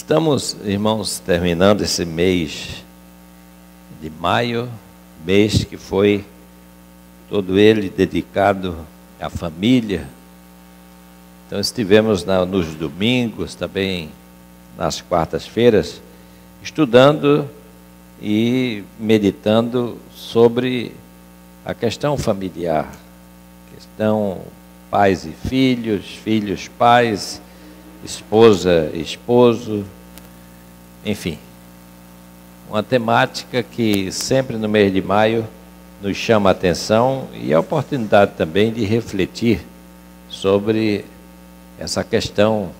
Estamos, irmãos, terminando esse mês de maio, mês que foi todo ele dedicado à família. Então estivemos nos domingos, também nas quartas-feiras, estudando e meditando sobre a questão familiar, questão pais e filhos, filhos, pais, esposa, esposo, enfim, uma temática que sempre no mês de maio nos chama a atenção e a oportunidade também de refletir sobre essa questão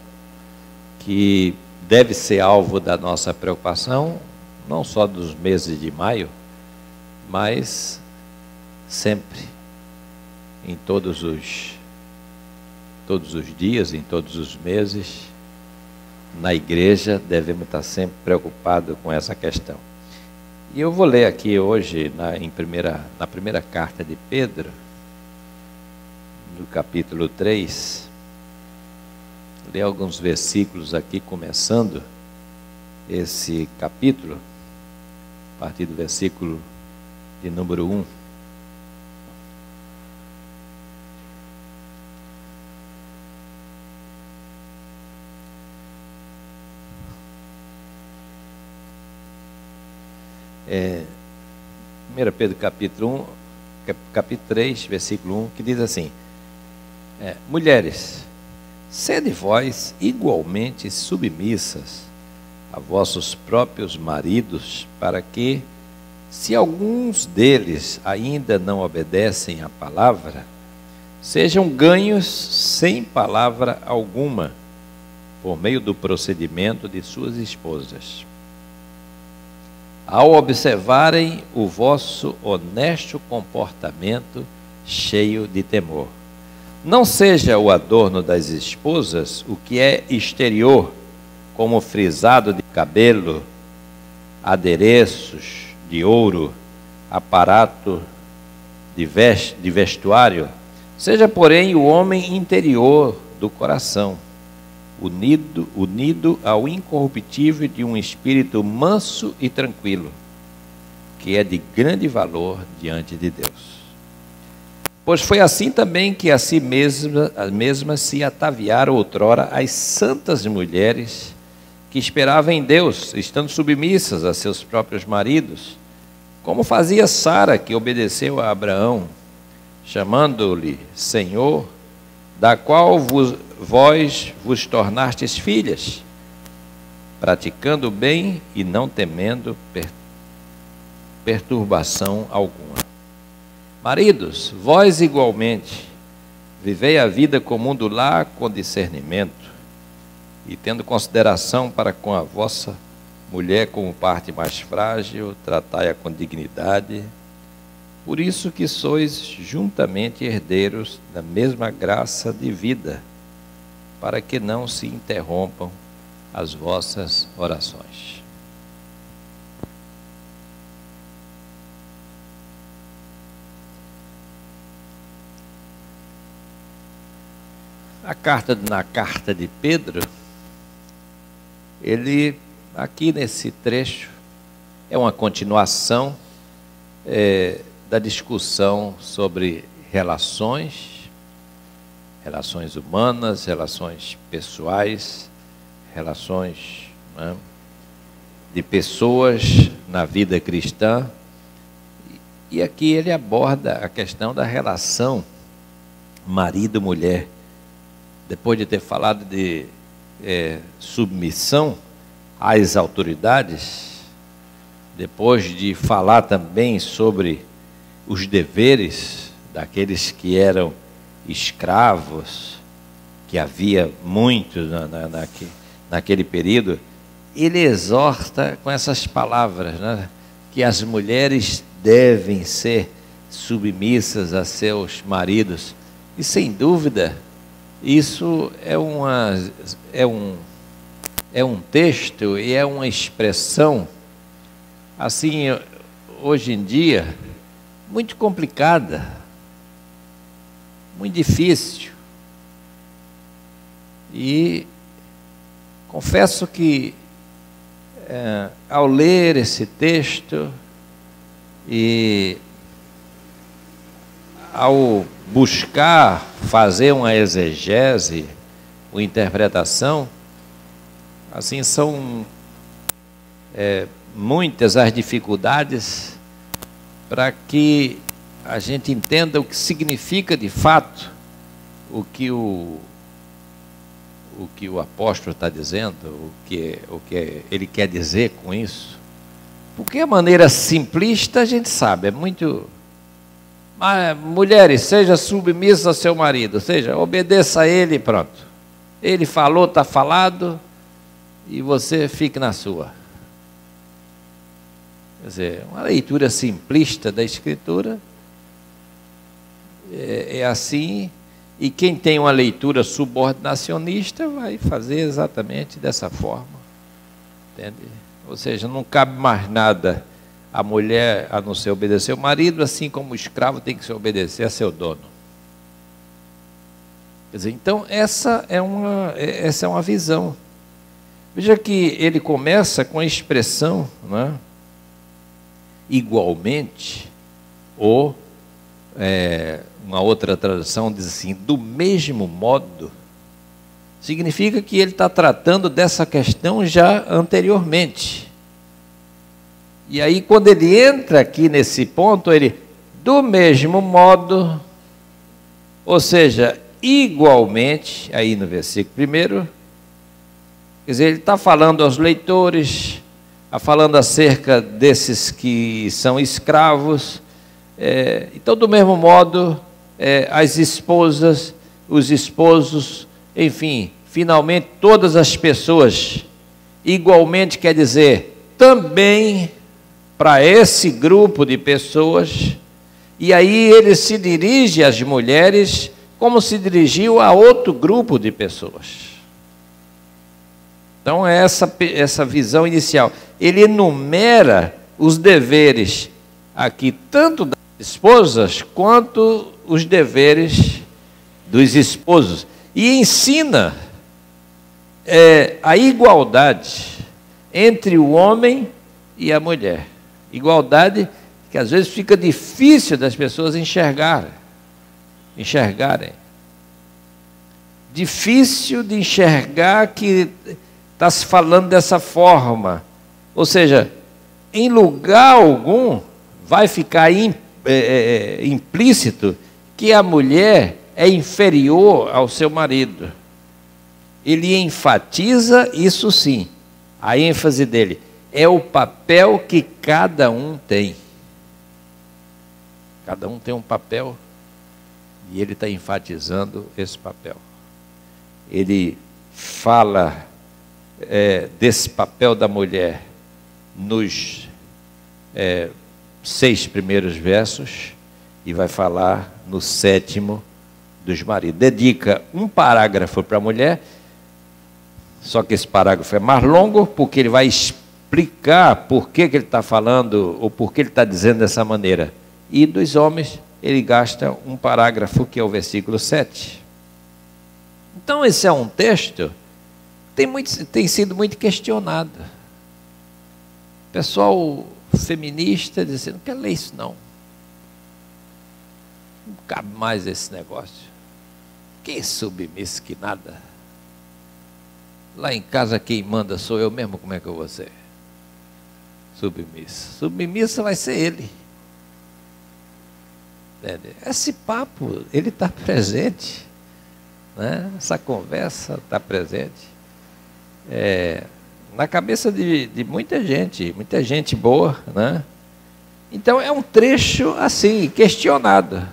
que deve ser alvo da nossa preocupação, não só dos meses de maio, mas sempre, em todos os dias, em todos os meses, na igreja devemos estar sempre preocupados com essa questão. E eu vou ler aqui hoje, na primeira carta de Pedro, no capítulo 3, ler alguns versículos aqui, começando esse capítulo, a partir do versículo de número 1. É, 1 Pedro capítulo 3, versículo 1, que diz assim: mulheres, sede vós igualmente submissas a vossos próprios maridos, para que, se alguns deles ainda não obedecem à palavra, sejam ganhos sem palavra alguma, por meio do procedimento de suas esposas, ao observarem o vosso honesto comportamento cheio de temor. Não seja o adorno das esposas o que é exterior, como frisado de cabelo, adereços de ouro, aparato de vestuário. Seja, porém, o homem interior do coração, unido ao incorruptível de um espírito manso e tranquilo, que é de grande valor diante de Deus. Pois foi assim também que a si mesmas se ataviaram outrora as santas mulheres que esperavam em Deus, estando submissas a seus próprios maridos, como fazia Sara, que obedeceu a Abraão, chamando-lhe Senhor, da qual vós vos tornastes filhas, praticando o bem e não temendo perturbação alguma. Maridos, vós igualmente, vivei a vida comum do lar com discernimento, e tendo consideração para com a vossa mulher como parte mais frágil, tratai-a com dignidade. Por isso que sois juntamente herdeiros da mesma graça de vida, para que não se interrompam as vossas orações. Na carta de Pedro, ele, aqui nesse trecho, é uma continuação da discussão sobre relações humanas, relações pessoais, relações, né, de pessoas na vida cristã. E aqui ele aborda a questão da relação marido-mulher. Depois de ter falado de submissão às autoridades, depois de falar também sobre os deveres daqueles que eram escravos, que havia muitos naquele período, ele exorta com essas palavras, né, que as mulheres devem ser submissas a seus maridos. E sem dúvida, isso é um texto e é uma expressão, assim, hoje em dia, muito complicada, muito difícil. E confesso que ao ler esse texto e ao buscar fazer uma exegese, uma interpretação, assim, são muitas as dificuldades para que a gente entenda o que significa de fato o que o apóstolo está dizendo, o que ele quer dizer com isso. Porque a maneira simplista a gente sabe, é muito... mulheres, seja submissa ao seu marido, ou seja, obedeça a ele e pronto. Ele falou, está falado, e você fique na sua. Quer dizer, uma leitura simplista da Escritura é assim, e quem tem uma leitura subordinacionista vai fazer exatamente dessa forma. Entende? Ou seja, não cabe mais nada a mulher a não ser obedecer ao marido, assim como o escravo tem que se obedecer a seu dono. Quer dizer, então essa é uma visão. Veja que ele começa com a expressão, né, igualmente, ou uma outra tradução diz assim, do mesmo modo. Significa que ele está tratando dessa questão já anteriormente. E aí, quando ele entra aqui nesse ponto, ele, do mesmo modo, ou seja, igualmente, aí no versículo 1, quer dizer, ele está falando aos leitores, está falando acerca desses que são escravos, então, do mesmo modo, as esposas, os esposos, enfim, finalmente todas as pessoas, igualmente quer dizer, também para esse grupo de pessoas, e aí ele se dirige às mulheres como se dirigiu a outro grupo de pessoas. Então, é essa visão inicial. Ele enumera os deveres aqui, tanto das esposas, quanto os deveres dos esposos. E ensina a igualdade entre o homem e a mulher. Igualdade que às vezes fica difícil das pessoas enxergarem. Difícil de enxergar que está se falando dessa forma. Ou seja, em lugar algum vai ficar implícito que a mulher é inferior ao seu marido. Ele enfatiza isso sim. A ênfase dele é o papel que cada um tem. Cada um tem um papel e ele está enfatizando esse papel. Ele fala desse papel da mulher nos 6 primeiros versos e vai falar no 7º dos maridos. Dedica um parágrafo para a mulher, só que esse parágrafo é mais longo, porque ele vai explicar por que ele está falando, ou por que ele está dizendo dessa maneira. E dos homens, ele gasta um parágrafo, que é o versículo 7. Então, esse é um texto que tem sido muito questionado. O pessoal feminista dizendo, não quer ler isso não. Não cabe mais esse negócio. Quem submissa que nada? Lá em casa quem manda sou eu mesmo, como é que eu vou ser? Submissa. Submissa vai ser ele. Esse papo, ele está presente, né? Essa conversa está presente na cabeça de muita gente boa, né? Então é um trecho assim, questionado.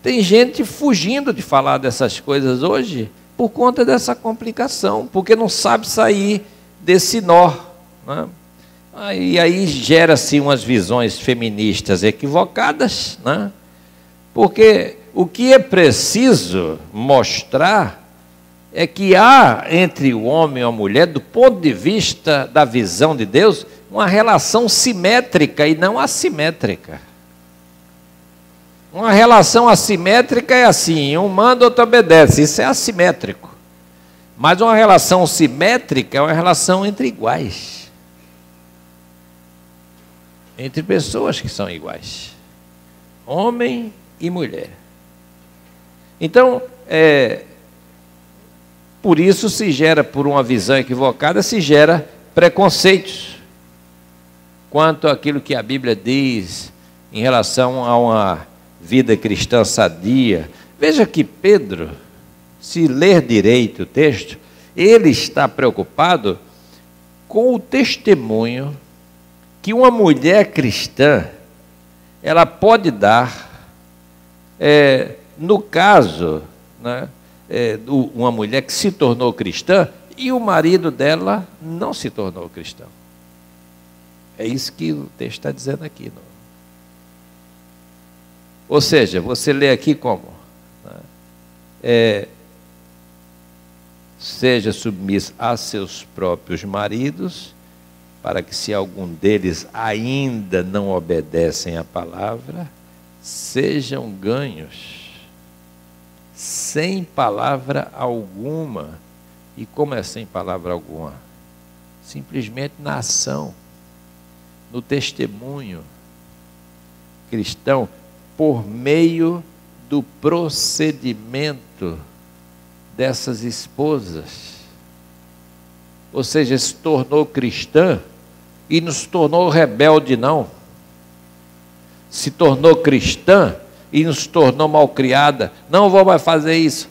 Tem gente fugindo de falar dessas coisas hoje por conta dessa complicação, porque não sabe sair desse nó, né? E aí gera-se umas visões feministas equivocadas, né? Porque o que é preciso mostrar é que há entre o homem e a mulher, do ponto de vista da visão de Deus, uma relação simétrica e não assimétrica. Uma relação assimétrica é assim, um manda, outro obedece, isso é assimétrico. Mas uma relação simétrica é uma relação entre iguais. Entre pessoas que são iguais. Homem e mulher. Então, por isso se gera, por uma visão equivocada, se gera preconceitos quanto àquilo que a Bíblia diz em relação a uma vida cristã sadia. Veja que Pedro, se ler direito o texto, ele está preocupado com o testemunho que uma mulher cristã ela pode dar, no caso, né, uma mulher que se tornou cristã e o marido dela não se tornou cristão. É isso que o texto está dizendo aqui. Não? Ou seja, você lê aqui como? Seja submisso a seus próprios maridos, para que se algum deles ainda não obedecem à palavra, sejam ganhos, sem palavra alguma. E como é sem palavra alguma? Simplesmente na ação, no testemunho cristão, por meio do procedimento dessas esposas. Ou seja, se tornou cristã e não se tornou rebelde, não. Se tornou cristã e não se tornou malcriada. Não vou mais fazer isso.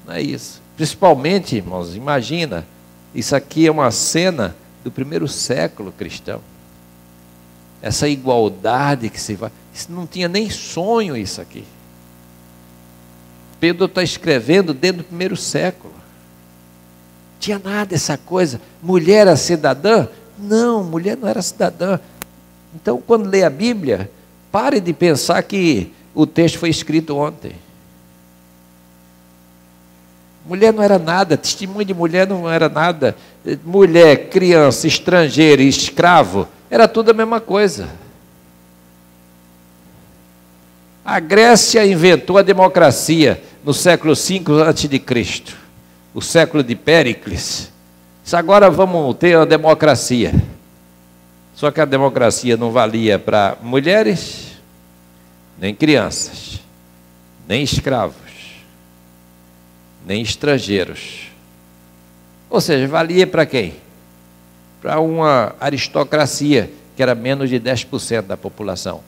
Não é isso. Principalmente, irmãos, imagina, isso aqui é uma cena do primeiro século cristão. Essa igualdade que se vai. Isso não tinha nem sonho isso aqui. Pedro está escrevendo dentro do primeiro século. Tinha nada essa coisa. Mulher era cidadã? Não, mulher não era cidadã. Então, quando lê a Bíblia, pare de pensar que o texto foi escrito ontem. Mulher não era nada, testemunho de mulher não era nada. Mulher, criança, estrangeiro e escravo, era tudo a mesma coisa. A Grécia inventou a democracia no século V a.C., o século de Péricles. Agora vamos ter uma democracia. Só que a democracia não valia para mulheres, nem crianças, nem escravos, nem estrangeiros. Ou seja, valia para quem? Para uma aristocracia, que era menos de 10% da população.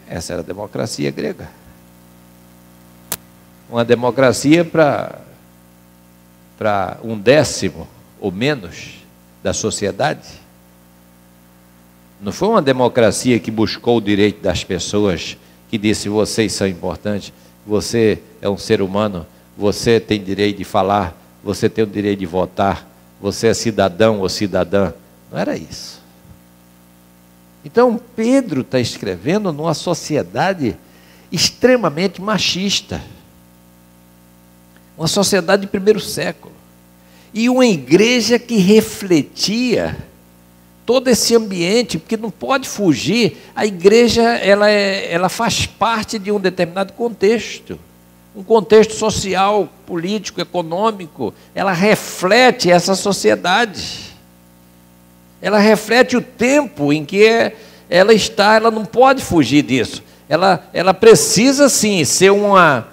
Essa era a democracia grega. Uma democracia para 1/10 ou menos da sociedade. Não foi uma democracia que buscou o direito das pessoas, que disse: vocês são importantes, você é um ser humano, você tem direito de falar, você tem o direito de votar, você é cidadão ou cidadã. Não era isso. Então Pedro está escrevendo numa sociedade extremamente machista, uma sociedade de primeiro século, e uma igreja que refletia todo esse ambiente, porque não pode fugir. A igreja ela faz parte de um determinado contexto, um contexto social, político, econômico. Ela reflete essa sociedade, ela reflete o tempo em que ela está. Ela não pode fugir disso. Ela precisa sim ser uma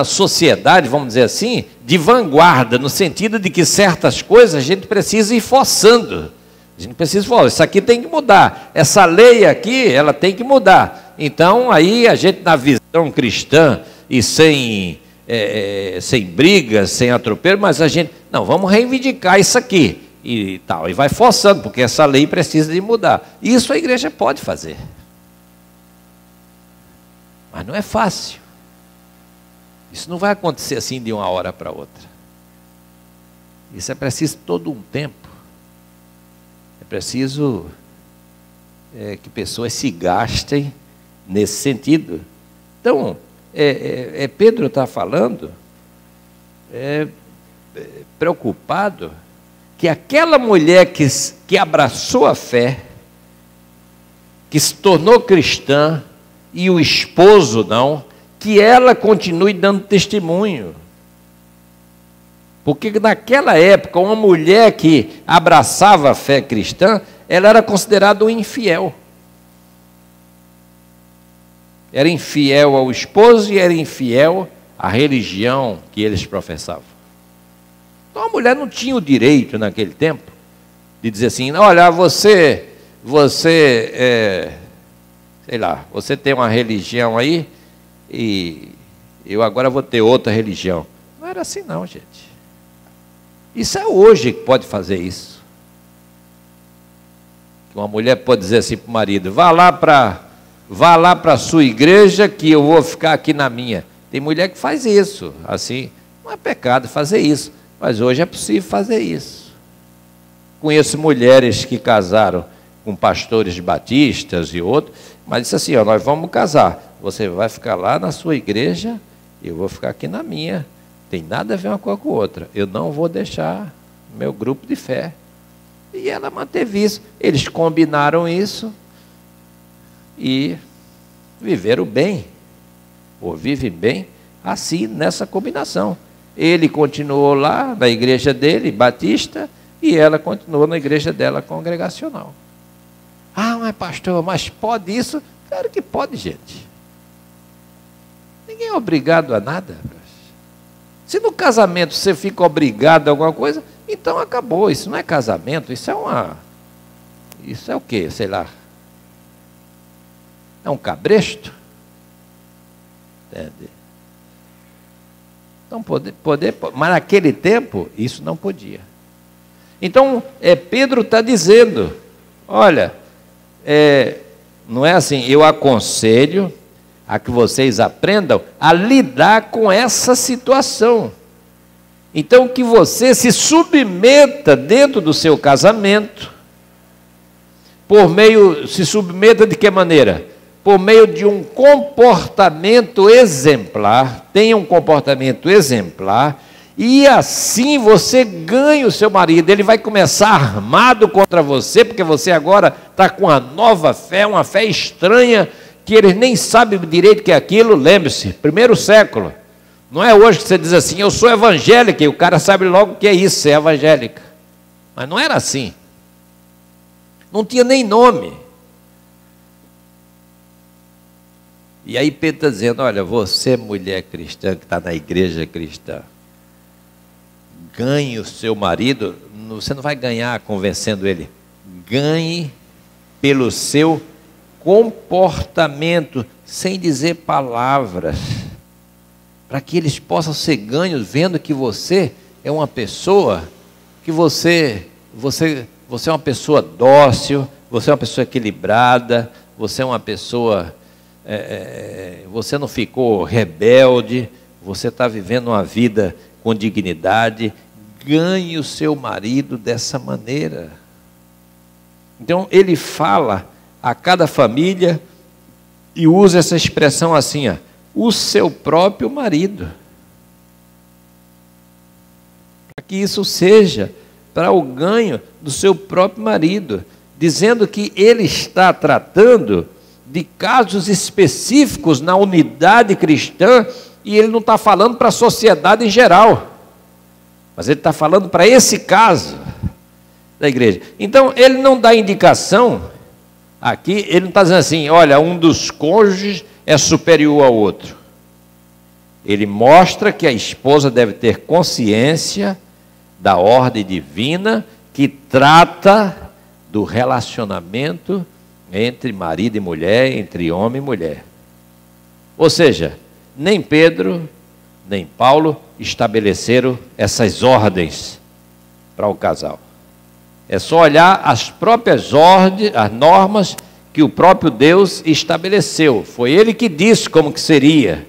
sociedade, vamos dizer assim, de vanguarda, no sentido de que certas coisas a gente precisa ir forçando. A gente precisa falar: isso aqui tem que mudar, essa lei aqui, ela tem que mudar. Então, aí a gente, na visão cristã, e sem brigas, sem atropelo, mas a gente, não, vamos reivindicar isso aqui, e tal, e vai forçando, porque essa lei precisa de mudar. Isso a igreja pode fazer. Mas não é fácil. Isso não vai acontecer assim de uma hora para outra. Isso é preciso todo um tempo. É preciso que pessoas se gastem nesse sentido. Então, Pedro está falando, preocupado, que aquela mulher que abraçou a fé, que se tornou cristã, e o esposo não, que ela continue dando testemunho. Porque naquela época, uma mulher que abraçava a fé cristã, ela era considerada um infiel. Era infiel ao esposo e era infiel à religião que eles professavam. Então a mulher não tinha o direito naquele tempo de dizer assim, olha, você sei lá, você tem uma religião aí e eu agora vou ter outra religião. Não era assim não, gente. Isso é hoje que pode fazer isso. Uma mulher pode dizer assim para o marido, vá lá para a sua igreja que eu vou ficar aqui na minha. Tem mulher que faz isso, assim, não é pecado fazer isso, mas hoje é possível fazer isso. Conheço mulheres que casaram com pastores batistas e outros, mas disse assim, nós vamos casar, você vai ficar lá na sua igreja, eu vou ficar aqui na minha, tem nada a ver uma coisa com a outra, eu não vou deixar meu grupo de fé. E ela manteve isso, eles combinaram isso e viveram bem, ou vivem bem, assim, nessa combinação. Ele continuou lá na igreja dele, batista, e ela continuou na igreja dela, congregacional. Mas pastor, mas pode isso? Claro que pode, gente. Ninguém é obrigado a nada. Se no casamento você fica obrigado a alguma coisa, então acabou. Isso não é casamento, isso é o quê? Sei lá. É um cabresto? Entende? Então, mas naquele tempo, isso não podia. Então, Pedro está dizendo, olha, não é assim, eu aconselho a que vocês aprendam a lidar com essa situação. Então, que você se submeta dentro do seu casamento, se submeta de que maneira? Por meio de um comportamento exemplar, tenha um comportamento exemplar, e assim você ganha o seu marido. Ele vai começar armado contra você, porque você agora está com uma nova fé, uma fé estranha, que eles nem sabem direito o que é aquilo. Lembre-se, primeiro século, não é hoje que você diz assim, eu sou evangélica, e o cara sabe logo o que é isso, ser evangélica. Mas não era assim, não tinha nem nome. E aí Pedro está dizendo, olha, você mulher cristã, que está na igreja cristã, ganhe o seu marido, você não vai ganhar convencendo ele, ganhe pelo seu comportamento, sem dizer palavras, para que eles possam ser ganhos, vendo que você é uma pessoa, que você é uma pessoa dócil, você é uma pessoa equilibrada, você é uma pessoa, você não ficou rebelde, você está vivendo uma vida com dignidade. Ganhe o seu marido dessa maneira. Então ele fala a cada família e usa essa expressão assim, o seu próprio marido, para que isso seja para o ganho do seu próprio marido, dizendo que ele está tratando de casos específicos na unidade cristã, e ele não está falando para a sociedade em geral, mas ele está falando para esse caso da igreja. Então ele não dá indicação aqui, ele não está dizendo assim, olha, um dos cônjuges é superior ao outro. Ele mostra que a esposa deve ter consciência da ordem divina que trata do relacionamento entre marido e mulher, entre homem e mulher. Ou seja, nem Pedro, nem Paulo estabeleceram essas ordens para o casal. É só olhar as próprias ordens, as normas que o próprio Deus estabeleceu. Foi Ele que disse como que seria.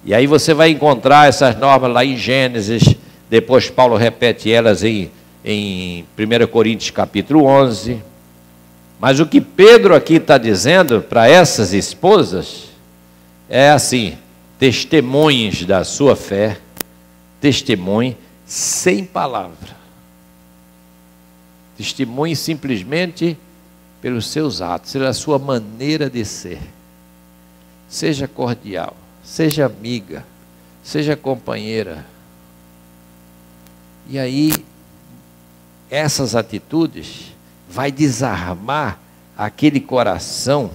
E aí você vai encontrar essas normas lá em Gênesis, depois Paulo repete elas em 1 Coríntios capítulo 11. Mas o que Pedro aqui está dizendo para essas esposas é assim, testemunhes da sua fé, testemunhe sem palavra. Testemunhe simplesmente pelos seus atos, pela sua maneira de ser. Seja cordial, seja amiga, seja companheira. E aí, essas atitudes vai desarmar aquele coração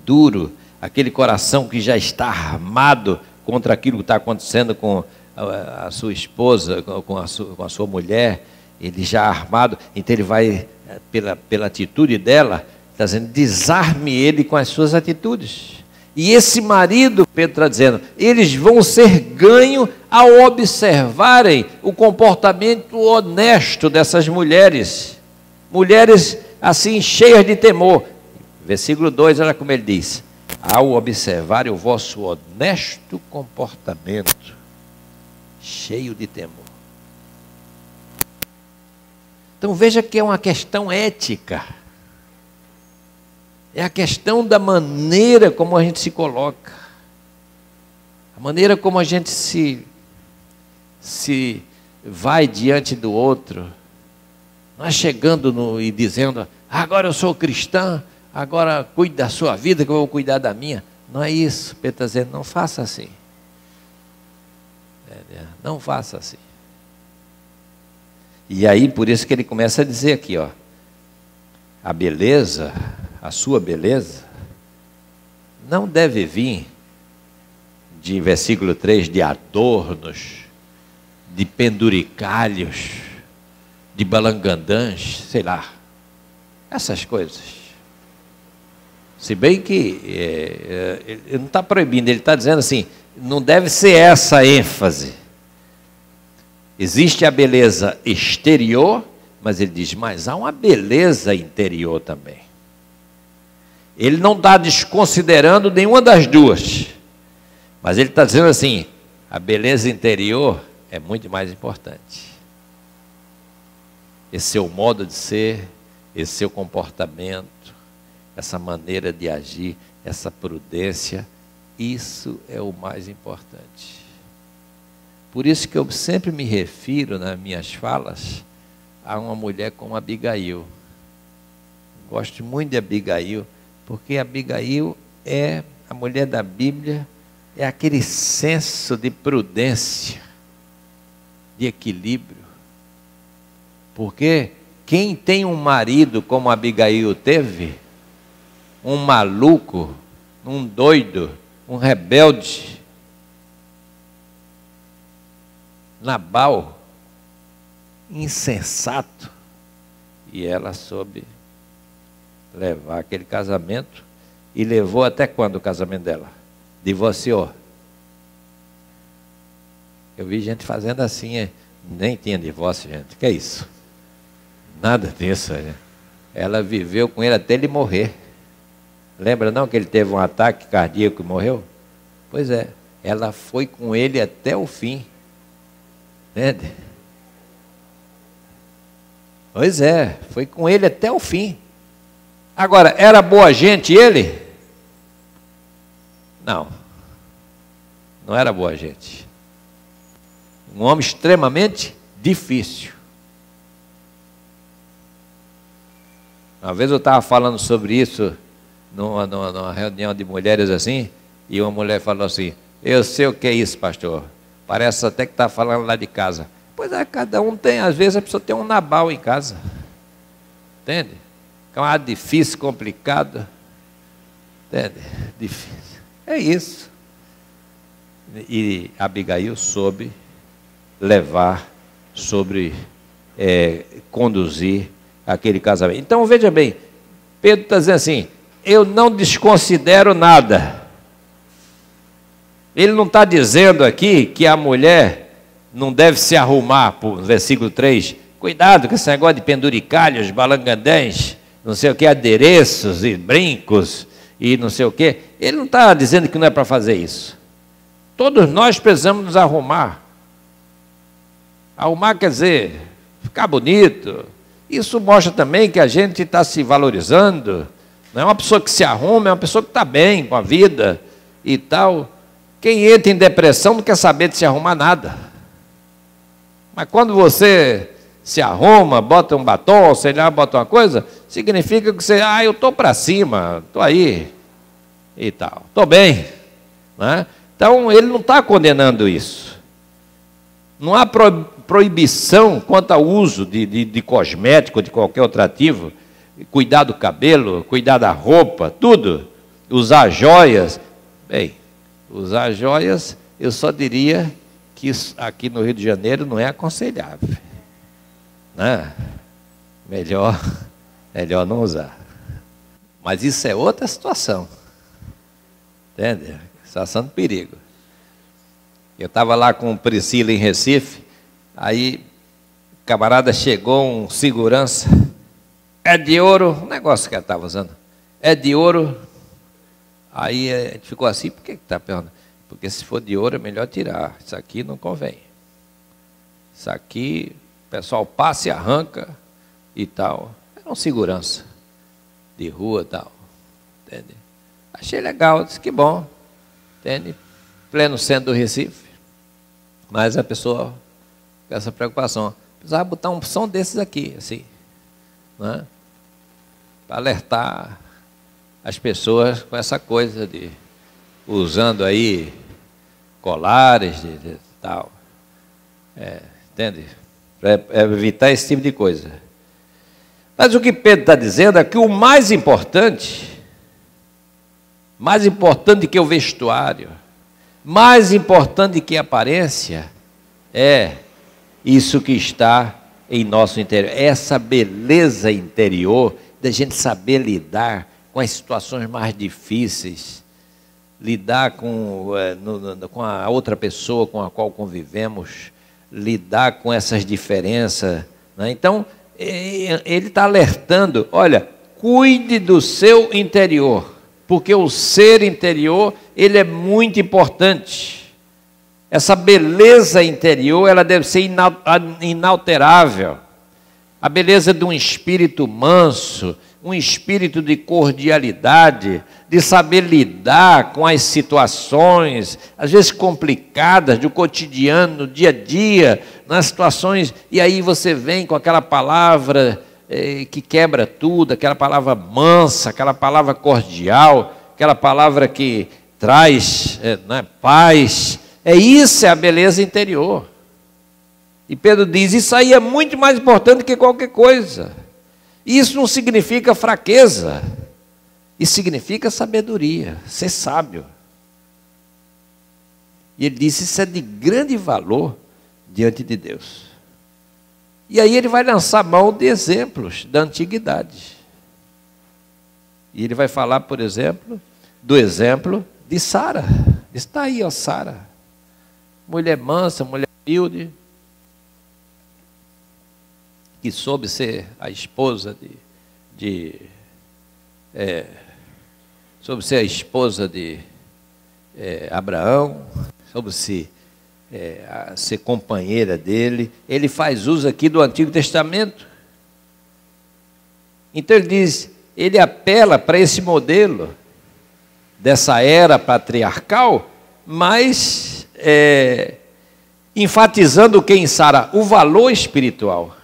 duro, aquele coração que já está armado contra aquilo que está acontecendo com a sua esposa, com a sua mulher. Ele já armado, então ele vai, pela atitude dela, está dizendo, desarme ele com as suas atitudes. E esse marido, Pedro está dizendo, eles vão ser ganho ao observarem o comportamento honesto dessas mulheres. Mulheres assim, cheias de temor. Versículo 2, olha como ele diz: ao observarem o vosso honesto comportamento, cheio de temor. Então veja que é uma questão ética. É a questão da maneira como a gente se coloca, a maneira como a gente se vai diante do outro. Não é chegando e dizendo, agora eu sou cristã, agora cuide da sua vida que eu vou cuidar da minha. Não é isso. Pedro está dizendo, não faça assim. Não faça assim. E aí, por isso que ele começa a dizer aqui, ó, a beleza, a sua beleza, não deve vir de, versículo 3, de adornos, de penduricalhos, de balangandãs, sei lá, essas coisas. Se bem que ele não está proibindo, ele está dizendo assim, não deve ser essa a ênfase. Existe a beleza exterior, mas ele diz, mas há uma beleza interior também. Ele não está desconsiderando nenhuma das duas, mas ele está dizendo assim, a beleza interior é muito mais importante. Esse seu modo de ser, esse seu comportamento, essa maneira de agir, essa prudência, isso é o mais importante. Por isso que eu sempre me refiro nas minhas falas a uma mulher como Abigail. Gosto muito de Abigail, porque Abigail é a mulher da Bíblia, é aquele senso de prudência, de equilíbrio. Porque quem tem um marido como Abigail teve, um maluco, um doido, um rebelde, Nabal, insensato, e ela soube levar aquele casamento, e levou até quando o casamento dela? Divorciou. Eu vi gente fazendo assim, nem tinha divórcio, gente, que é isso? Nada disso, né? Ela viveu com ele até ele morrer. Lembra não que ele teve um ataque cardíaco e morreu? Pois é, ela foi com ele até o fim. Entende? Pois é, foi com ele até o fim. Agora, era boa gente ele? Não. Não era boa gente. Um homem extremamente difícil. Uma vez eu estava falando sobre isso numa reunião de mulheres assim, e uma mulher falou assim, eu sei o que é isso, pastor. Parece até que está falando lá de casa. Pois é, cada um tem, às vezes a pessoa tem um Nabal em casa. Entende? É uma difícil, complicado. Entende? Difícil. É isso. E Abigail soube levar, sobre conduzir aquele casamento. Então veja bem, Pedro está dizendo assim, eu não desconsidero nada. Ele não está dizendo aqui que a mulher não deve se arrumar, por versículo 3, cuidado com esse negócio de penduricalhos, balangandãs, não sei o que, adereços e brincos e não sei o que. Ele não está dizendo que não é para fazer isso. Todos nós precisamos nos arrumar. Arrumar quer dizer, ficar bonito. Isso mostra também que a gente está se valorizando. Não é uma pessoa que se arruma, é uma pessoa que está bem com a vida e tal. Quem entra em depressão não quer saber de se arrumar nada. Mas quando você se arruma, bota um batom, sei lá, bota uma coisa, significa que você, eu estou para cima, estou aí e tal, estou bem. Né? Então ele não está condenando isso. Não há proibição quanto ao uso de cosmético, de qualquer outro ativo, cuidar do cabelo, cuidar da roupa, tudo, usar joias. Bem, usar joias, eu só diria que isso aqui no Rio de Janeiro não é aconselhável, né? Melhor não usar. Mas isso é outra situação, entende? Situação de perigo. Eu estava lá com Priscila em Recife, aí o camarada chegou, um segurança, é de ouro, o negócio que ela estava usando, é de ouro. Aí a gente ficou assim, por que está perguntando? Porque se for de ouro é melhor tirar, isso aqui não convém. Isso aqui, o pessoal passa e arranca e tal. Era um segurança de rua e tal, entende? Achei legal, disse que bom, entende? Pleno centro do Recife. Mas a pessoa com essa preocupação, precisava botar um som desses aqui, assim, né? Para alertar as pessoas com essa coisa de usando aí colares de tal, entende? Para evitar esse tipo de coisa. Mas o que Pedro está dizendo é que o mais importante que o vestuário, mais importante que a aparência, é isso que está em nosso interior, essa beleza interior, da gente saber lidar com as situações mais difíceis, lidar com a outra pessoa com a qual convivemos, lidar com essas diferenças, né? Então, ele está alertando, olha, cuide do seu interior, porque o ser interior, ele é muito importante. Essa beleza interior, ela deve ser inalterável. A beleza de um espírito manso, um espírito de cordialidade, de saber lidar com as situações, às vezes complicadas, do cotidiano, do dia a dia, nas situações, e aí você vem com aquela palavra que quebra tudo, aquela palavra mansa, aquela palavra cordial, aquela palavra que traz paz. Isso é a beleza interior. E Pedro diz, isso aí é muito mais importante que qualquer coisa. Isso não significa fraqueza, isso significa sabedoria, ser sábio. E ele disse, isso é de grande valor diante de Deus. E aí ele vai lançar mão de exemplos da antiguidade. E ele vai falar, por exemplo, do exemplo de Sara. Está aí, ó, Sara. Mulher mansa, mulher humilde, que soube ser a esposa soube ser a esposa de Abraão, soube ser companheira dele. Ele faz uso aqui do Antigo Testamento. Então ele diz, ele apela para esse modelo dessa era patriarcal, mas enfatizando o que em Sara? O valor espiritual.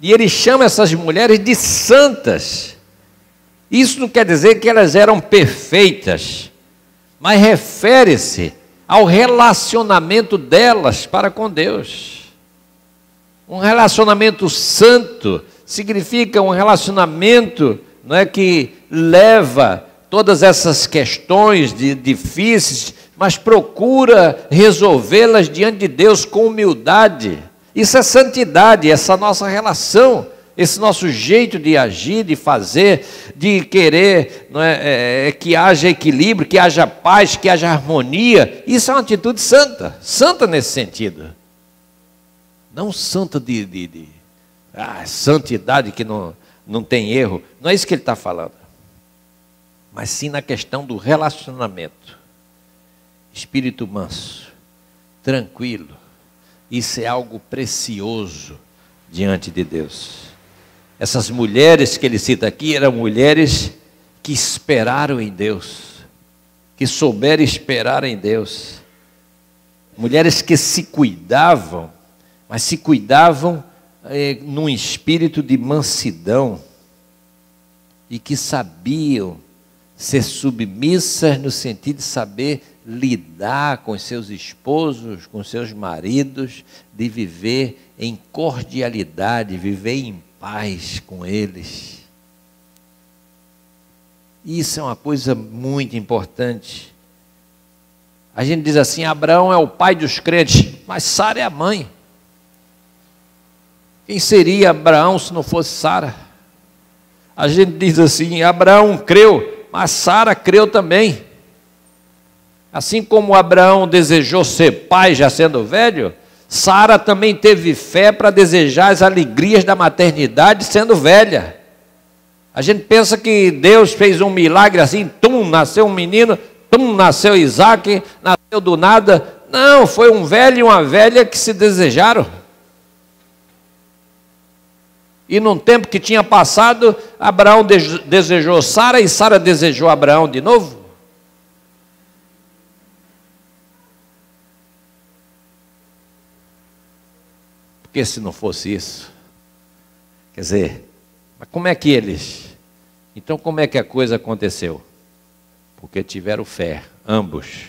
E ele chama essas mulheres de santas. Isso não quer dizer que elas eram perfeitas, mas refere-se ao relacionamento delas para com Deus. Um relacionamento santo significa um relacionamento, não é, que leva todas essas questões difíceis, mas procura resolvê-las diante de Deus com humildade. Isso é santidade, essa nossa relação, esse nosso jeito de agir, de fazer, de querer, não é, que haja equilíbrio, que haja paz, que haja harmonia. Isso é uma atitude santa, santa nesse sentido. Não santa santidade que não tem erro, não é isso que ele está falando. Mas sim na questão do relacionamento. Espírito manso, tranquilo. Isso é algo precioso diante de Deus. Essas mulheres que ele cita aqui eram mulheres que esperaram em Deus, que souberam esperar em Deus. Mulheres que se cuidavam, mas se cuidavam num espírito de mansidão e que sabiam ser submissas no sentido de saber lidar com seus esposos, com seus maridos, de viver em cordialidade, viver em paz com eles. Isso é uma coisa muito importante. A gente diz assim, Abraão é o pai dos crentes, mas Sara é a mãe. Quem seria Abraão se não fosse Sara? A gente diz assim, Abraão creu, mas Sara creu também. Assim como Abraão desejou ser pai já sendo velho, Sara também teve fé para desejar as alegrias da maternidade sendo velha. A gente pensa que Deus fez um milagre assim, tum, nasceu um menino, tum, nasceu Isaac, nasceu do nada. Não, foi um velho e uma velha que se desejaram. E num tempo que tinha passado, Abraão desejou Sara e Sara desejou Abraão de novo. Porque se não fosse isso, quer dizer, mas como é que eles... Então como é que a coisa aconteceu? Porque tiveram fé, ambos.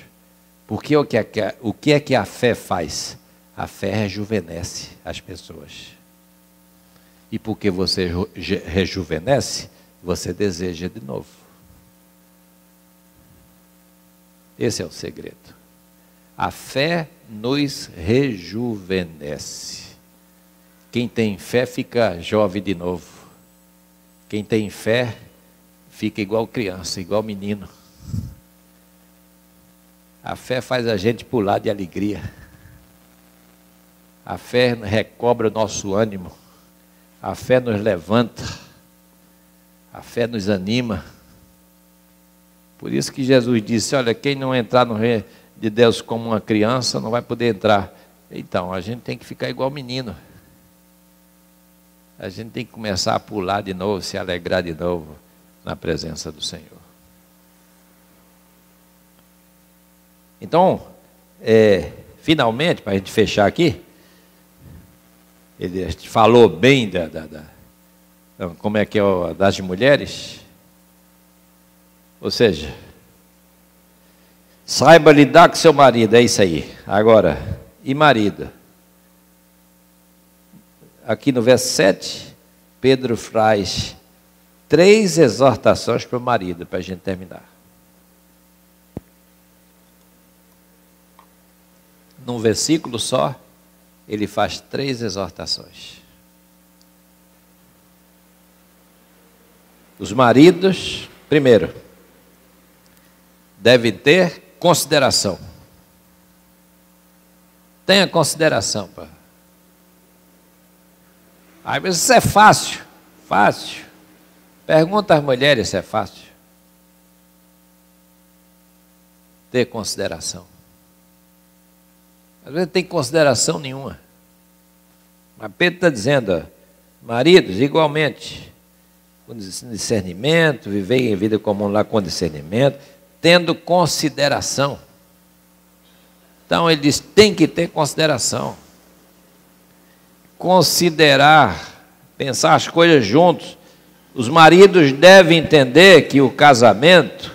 Porque o que é que a fé faz? A fé rejuvenesce as pessoas. E porque você rejuvenesce, você deseja de novo. Esse é o segredo. A fé nos rejuvenesce. Quem tem fé fica jovem de novo. Quem tem fé fica igual criança, igual menino. A fé faz a gente pular de alegria. A fé recobra o nosso ânimo. A fé nos levanta. A fé nos anima. Por isso que Jesus disse, olha, quem não entrar no reino de Deus como uma criança, não vai poder entrar. Então, a gente tem que ficar igual menino. A gente tem que começar a pular de novo, se alegrar de novo na presença do Senhor. Então, finalmente, para a gente fechar aqui, ele falou bem como é que é das mulheres. Ou seja, saiba lidar com seu marido, é isso aí. Agora, e marido? Aqui no verso 7, Pedro faz 3 exortações para o marido, para a gente terminar. Num versículo só, ele faz 3 exortações. Os maridos, primeiro, devem ter consideração. Tenha consideração, pá. Aí mas isso é fácil. Fácil. Pergunta às mulheres se é fácil. Ter consideração. Às vezes não tem consideração nenhuma. Mas Pedro está dizendo, ó, maridos, igualmente, com discernimento, vivei em vida comum lá com discernimento, tendo consideração. Então ele diz, tem que ter consideração. Considerar, pensar as coisas juntos. Os maridos devem entender que o casamento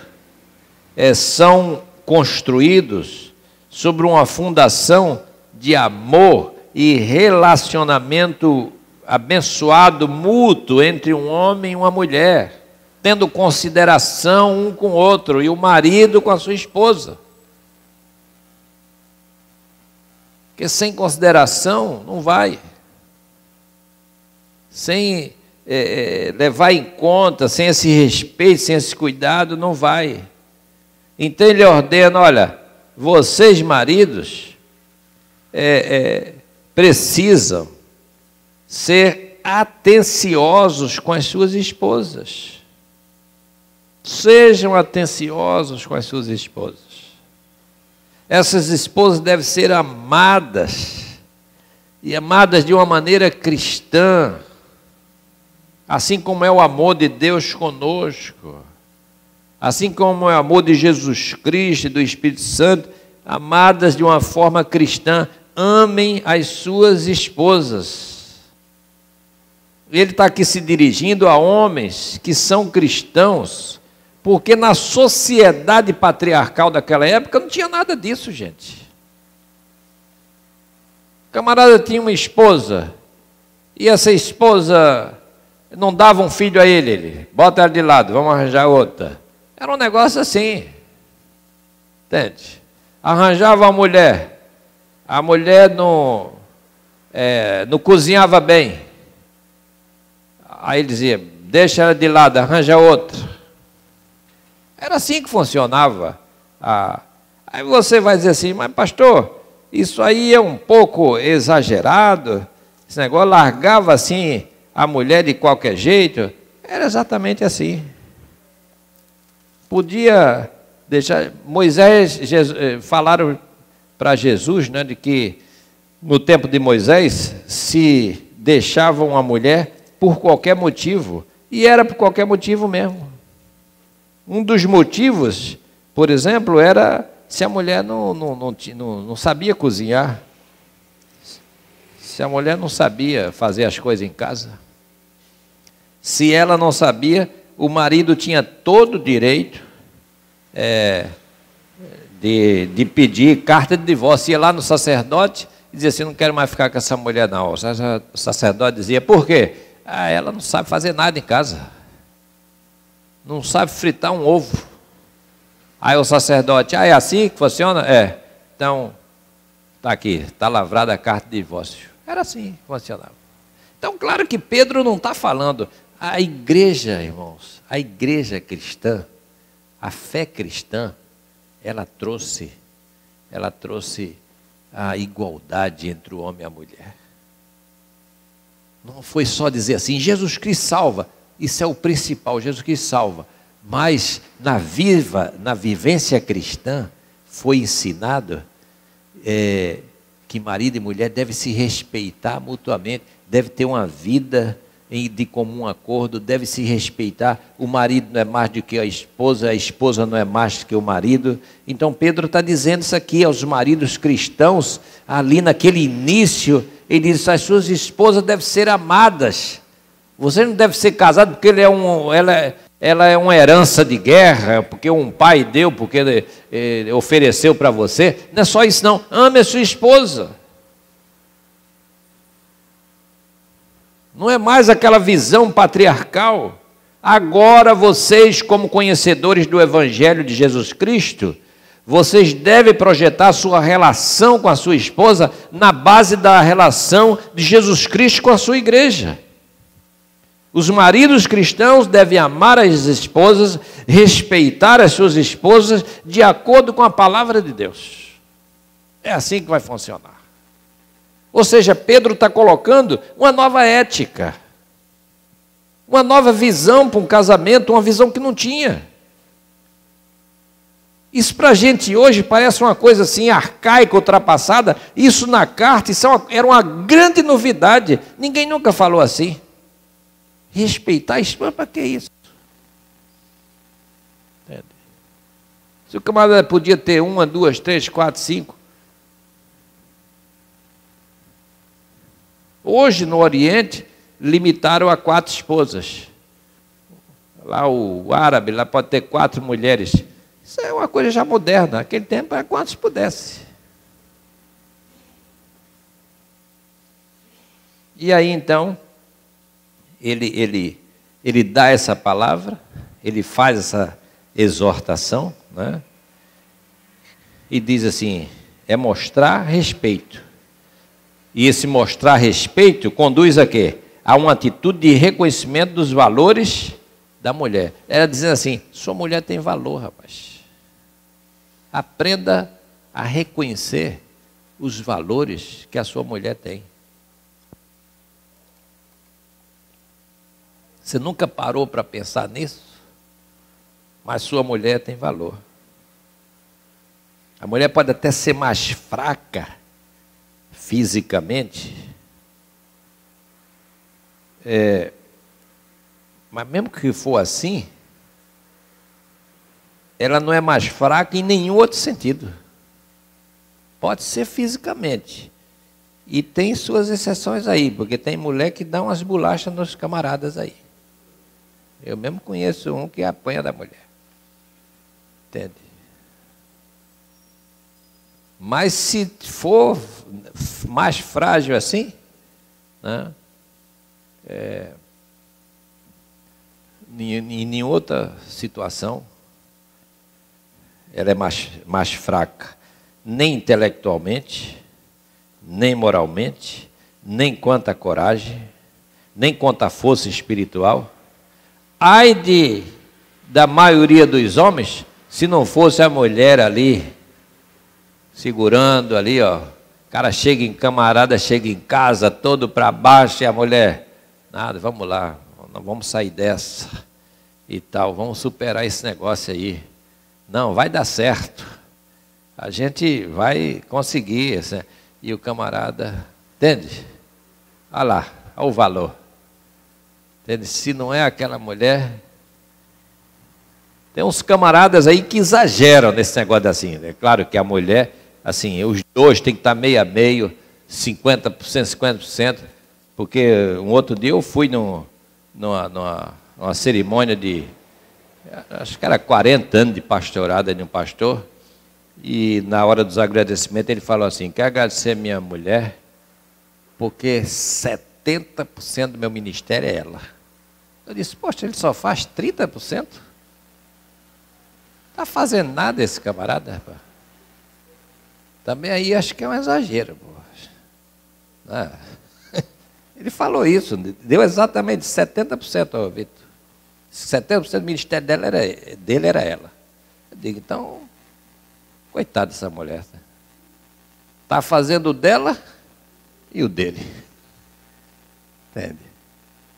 são construídos sobre uma fundação de amor e relacionamento abençoado mútuo entre um homem e uma mulher, tendo consideração um com o outro, e o marido com a sua esposa. Porque sem consideração não vai. Sem levar em conta, sem esse respeito, sem esse cuidado, não vai. Então ele ordena, olha, vocês maridos precisam ser atenciosos com as suas esposas. Sejam atenciosos com as suas esposas. Essas esposas devem ser amadas, e amadas de uma maneira cristã, assim como é o amor de Deus conosco, assim como é o amor de Jesus Cristo e do Espírito Santo, amadas de uma forma cristã. Amem as suas esposas. Ele está aqui se dirigindo a homens que são cristãos, Porque na sociedade patriarcal daquela época não tinha nada disso, gente. O camarada tinha uma esposa, e essa esposa não dava um filho a ele bota ela de lado, vamos arranjar outra. Era um negócio assim, entende? Arranjava uma mulher, a mulher não cozinhava bem, aí ele dizia, deixa ela de lado, arranja outra. Era assim que funcionava. Aí você vai dizer assim, mas pastor, isso aí é um pouco exagerado, esse negócio largava assim a mulher de qualquer jeito. Era exatamente assim. Podia deixar. Moisés, falaram para Jesus, né, de que no tempo de Moisés se deixava uma mulher por qualquer motivo, e era por qualquer motivo mesmo. Um dos motivos, por exemplo, era se a mulher não sabia cozinhar, se a mulher não sabia fazer as coisas em casa, se ela não sabia, o marido tinha todo o direito de pedir carta de divórcio. Ia lá no sacerdote e dizia assim, não quero mais ficar com essa mulher não. O sacerdote dizia, por quê? Ela não sabe fazer nada em casa, não sabe fritar um ovo. Aí o sacerdote, é assim que funciona? Então, está aqui, está lavrada a carta de divórcio. Era assim que funcionava. Então, claro que Pedro não está falando, a igreja, irmãos, a igreja cristã, a fé cristã, ela trouxe a igualdade entre o homem e a mulher. Não foi só dizer assim, Jesus Cristo salva, isso é o principal, Jesus Cristo salva. Mas na vivência cristã foi ensinado que marido e mulher devem se respeitar mutuamente, deve ter uma vida de comum acordo, deve se respeitar. O marido não é mais do que a esposa não é mais do que o marido. Então Pedro está dizendo isso aqui aos maridos cristãos, ali naquele início, ele diz, as suas esposas devem ser amadas. Você não deve ser casado porque ela é uma herança de guerra, porque um pai deu, porque ele ofereceu para você. Não é só isso não, ame a sua esposa. Não é mais aquela visão patriarcal. Agora vocês, como conhecedores do Evangelho de Jesus Cristo, vocês devem projetar a sua relação com a sua esposa na base da relação de Jesus Cristo com a sua igreja. Os maridos cristãos devem amar as esposas, respeitar as suas esposas de acordo com a palavra de Deus. É assim que vai funcionar. Ou seja, Pedro está colocando uma nova ética, uma nova visão para um casamento, uma visão que não tinha. Isso para a gente hoje parece uma coisa assim arcaica, ultrapassada. Isso na carta, era uma grande novidade. Ninguém nunca falou assim. Respeitar a esposa, para que isso? Entende? Se o camarada podia ter 1, 2, 3, 4, 5. Hoje no Oriente limitaram a 4 esposas. Lá o árabe lá pode ter 4 mulheres. Isso é uma coisa já moderna. Naquele tempo era quantos pudesse. E aí então ele dá essa palavra, ele faz essa exortação, né? E diz assim, é mostrar respeito. E esse mostrar respeito conduz a quê? A uma atitude de reconhecimento dos valores da mulher. Ela dizendo assim, sua mulher tem valor, rapaz. Aprenda a reconhecer os valores que a sua mulher tem. Você nunca parou para pensar nisso? Mas sua mulher tem valor. A mulher pode até ser mais fraca fisicamente, mas mesmo que for assim, ela não é mais fraca em nenhum outro sentido. Pode ser fisicamente. E tem suas exceções aí, porque tem mulher que dá umas bolachas nos camaradas aí. Eu mesmo conheço um que apanha da mulher. Entende? Mas se for mais frágil assim, né, em outra situação, ela é mais fraca, nem intelectualmente, nem moralmente, nem quanto à coragem, nem quanto à força espiritual. Ai da maioria dos homens, se não fosse a mulher ali, segurando ali, ó. O cara chega em camarada, chega em casa, todo para baixo, e a mulher, nada, vamos lá, vamos sair dessa e tal, vamos superar esse negócio aí. Não, vai dar certo, a gente vai conseguir. E o camarada, entende? Olha lá, olha o valor. Entende? Se não é aquela mulher... Tem uns camaradas aí que exageram nesse negócio assim. É claro que a mulher, assim, os dois tem que estar meio a meio, 50%, 50%, porque um outro dia eu fui numa cerimônia de, acho que era 40 anos de pastorada de um pastor, e na hora dos agradecimentos ele falou assim: quero agradecer minha mulher, porque 70% do meu ministério é ela. Eu disse: poxa, ele só faz 30%? Está fazendo nada esse camarada, rapaz. Também aí acho que é um exagero, pô. Ele falou isso, deu exatamente 70% ao Vitor. 70% do ministério dele era ela. Eu digo, então, coitada dessa mulher. Está fazendo o dela e o dele. Entende?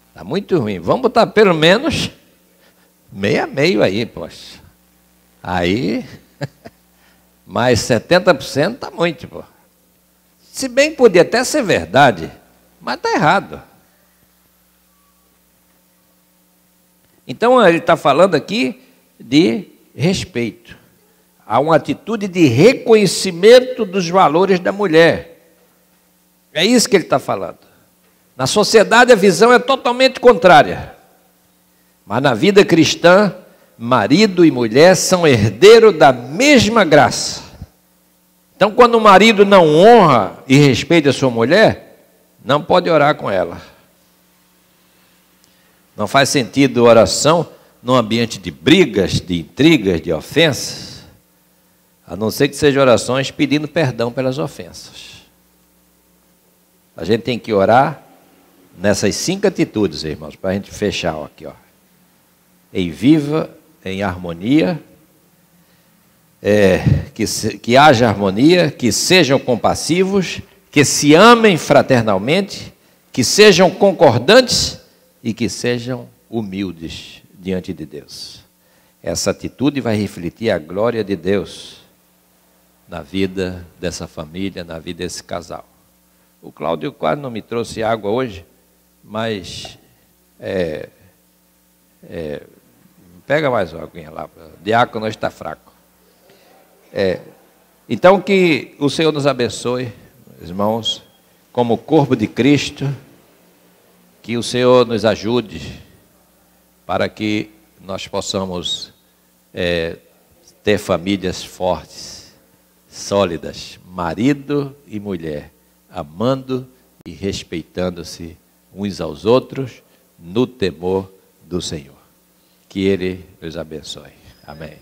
Está muito ruim. Vamos botar pelo menos meio a meio aí, poxa. Aí, mais 70% está muito, pô. Se bem podia até ser verdade, mas está errado. Então ele está falando aqui de respeito. Há uma atitude de reconhecimento dos valores da mulher. É isso que ele está falando. Na sociedade a visão é totalmente contrária. Mas na vida cristã, marido e mulher são herdeiros da mesma graça. Então, quando o marido não honra e respeita a sua mulher, não pode orar com ela. Não faz sentido oração num ambiente de brigas, de intrigas, de ofensas, a não ser que sejam orações pedindo perdão pelas ofensas. A gente tem que orar nessas 5 atitudes, irmãos, para a gente fechar aqui, ó. Em viva, em harmonia, que haja harmonia, que sejam compassivos, que se amem fraternalmente, que sejam concordantes e que sejam humildes diante de Deus. Essa atitude vai refletir a glória de Deus na vida dessa família, na vida desse casal. O Cláudio quase não me trouxe água hoje, mas pega mais uma aguinha lá, o diácono está fraco. Então que o Senhor nos abençoe, irmãos, como corpo de Cristo, que o Senhor nos ajude para que nós possamos ter famílias fortes, sólidas, marido e mulher, amando e respeitando-se uns aos outros no temor do Senhor. Que Ele os abençoe. Amém.